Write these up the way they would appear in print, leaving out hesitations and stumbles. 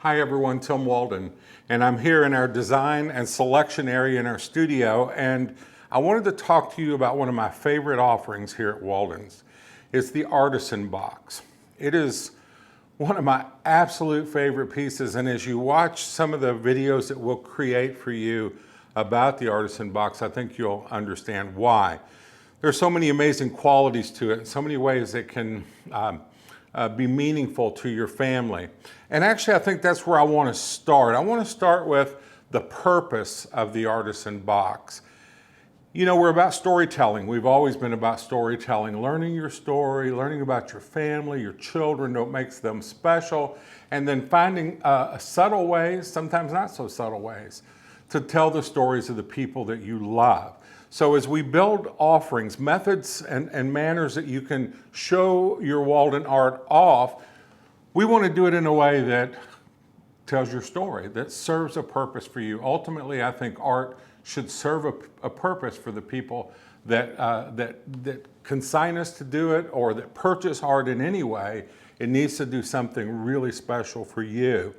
Hi everyone, Tim Walden, and I'm here in our design and selection area in our studio, and I wanted to talk to you about one of my favorite offerings here at Walden's. It's the Artisan Box. It is one of my absolute favorite pieces, and as you watch some of the videos that we'll create for you about the Artisan Box, I think you'll understand why. There's so many amazing qualities to it, and so many ways it can be meaningful to your family. And actually, I think that's where I want to start. I want to start with the purpose of the Artisan Box. You know, we're about storytelling. We've always been about storytelling, learning your story, learning about your family, your children, what makes them special, and then finding subtle ways, sometimes not so subtle ways, to tell the stories of the people that you love. So as we build offerings, methods and manners that you can show your Walden art off, we want to do it in a way that tells your story, that serves a purpose for you. Ultimately, I think art should serve a purpose for the people that consign us to do it or that purchase art in any way. It needs to do something really special for you.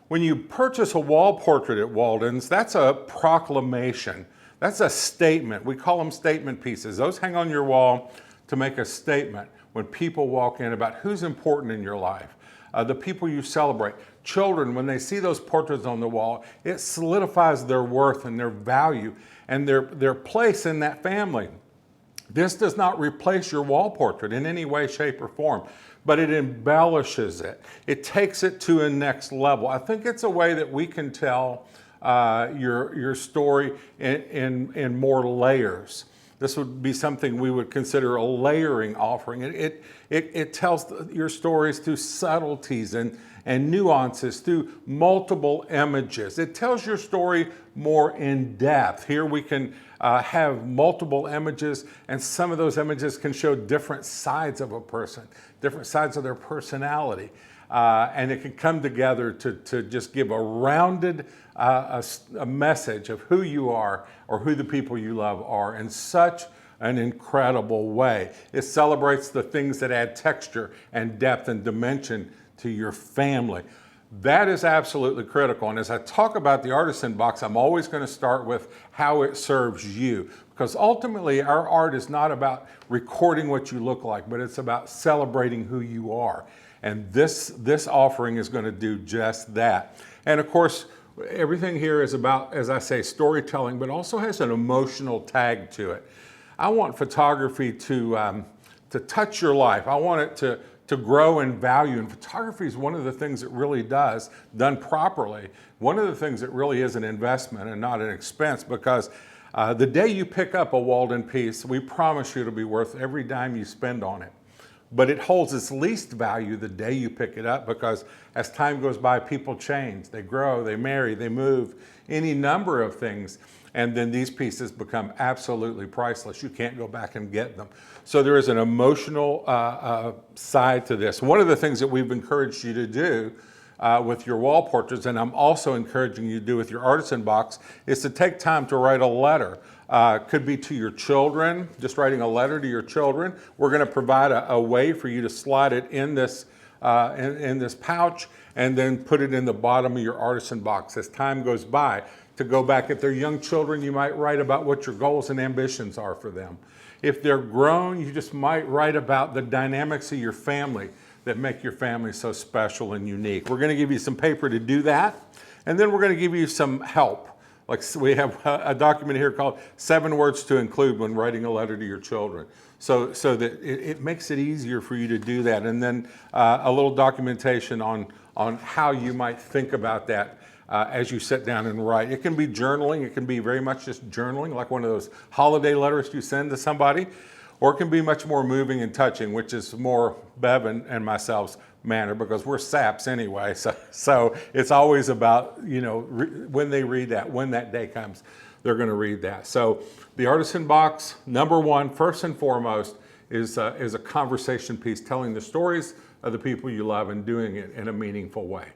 When you purchase a wall portrait at Walden's, that's a proclamation. That's a statement. We call them statement pieces. Those hang on your wall to make a statement when people walk in about who's important in your life, the people you celebrate. Children, when they see those portraits on the wall, it solidifies their worth and their value and their place in that family. This does not replace your wall portrait in any way, shape, or form, but it embellishes it. It takes it to a next level. I think it's a way that we can tell your story in more layers. This would be something we would consider a layering offering. It tells your stories through subtleties and nuances, through multiple images. It tells your story more in depth. Here we can have multiple images, and some of those images can show different sides of a person, different sides of their personality. And it can come together to just give a rounded a message of who you are or who the people you love are in such an incredible way. It celebrates the things that add texture and depth and dimension to your family. That is absolutely critical. And as I talk about the Artisan Box, I'm always going to start with how it serves you. Because ultimately, our art is not about recording what you look like, but it's about celebrating who you are. And this offering is going to do just that. And of course, everything here is about, as I say, storytelling, but also has an emotional tag to it. I want photography to touch your life. I want it to grow in value. And photography is one of the things it really does, done properly. One of the things that really is an investment and not an expense, because the day you pick up a Walden piece, we promise you it'll be worth every dime you spend on it. But it holds its least value the day you pick it up, because as time goes by, people change, they grow, they marry, they move, any number of things. And then these pieces become absolutely priceless. You can't go back and get them. So there is an emotional side to this. One of the things that we've encouraged you to do with your wall portraits, and I'm also encouraging you to do with your Artisan Box, is to take time to write a letter. Could be to your children, just writing a letter to your children. We're going to provide a way for you to slide it in this pouch and then put it in the bottom of your Artisan Box as time goes by. To go back, if they're young children, you might write about what your goals and ambitions are for them. If they're grown, you just might write about the dynamics of your family that make your family so special and unique. We're going to give you some paper to do that, and then we're going to give you some help. Like we have a document here called 7 Words to Include When Writing a Letter to Your Children. So that it makes it easier for you to do that. And then a little documentation on how you might think about that as you sit down and write. It can be journaling. It can be very much just journaling, like one of those holiday letters you send to somebody. Or it can be much more moving and touching, which is more Bev and myself's manner, because we're saps anyway. So it's always about, you know, when they read that, when that day comes, they're going to read that. So the Artisan Box, number one, first and foremost, is a conversation piece, telling the stories of the people you love and doing it in a meaningful way.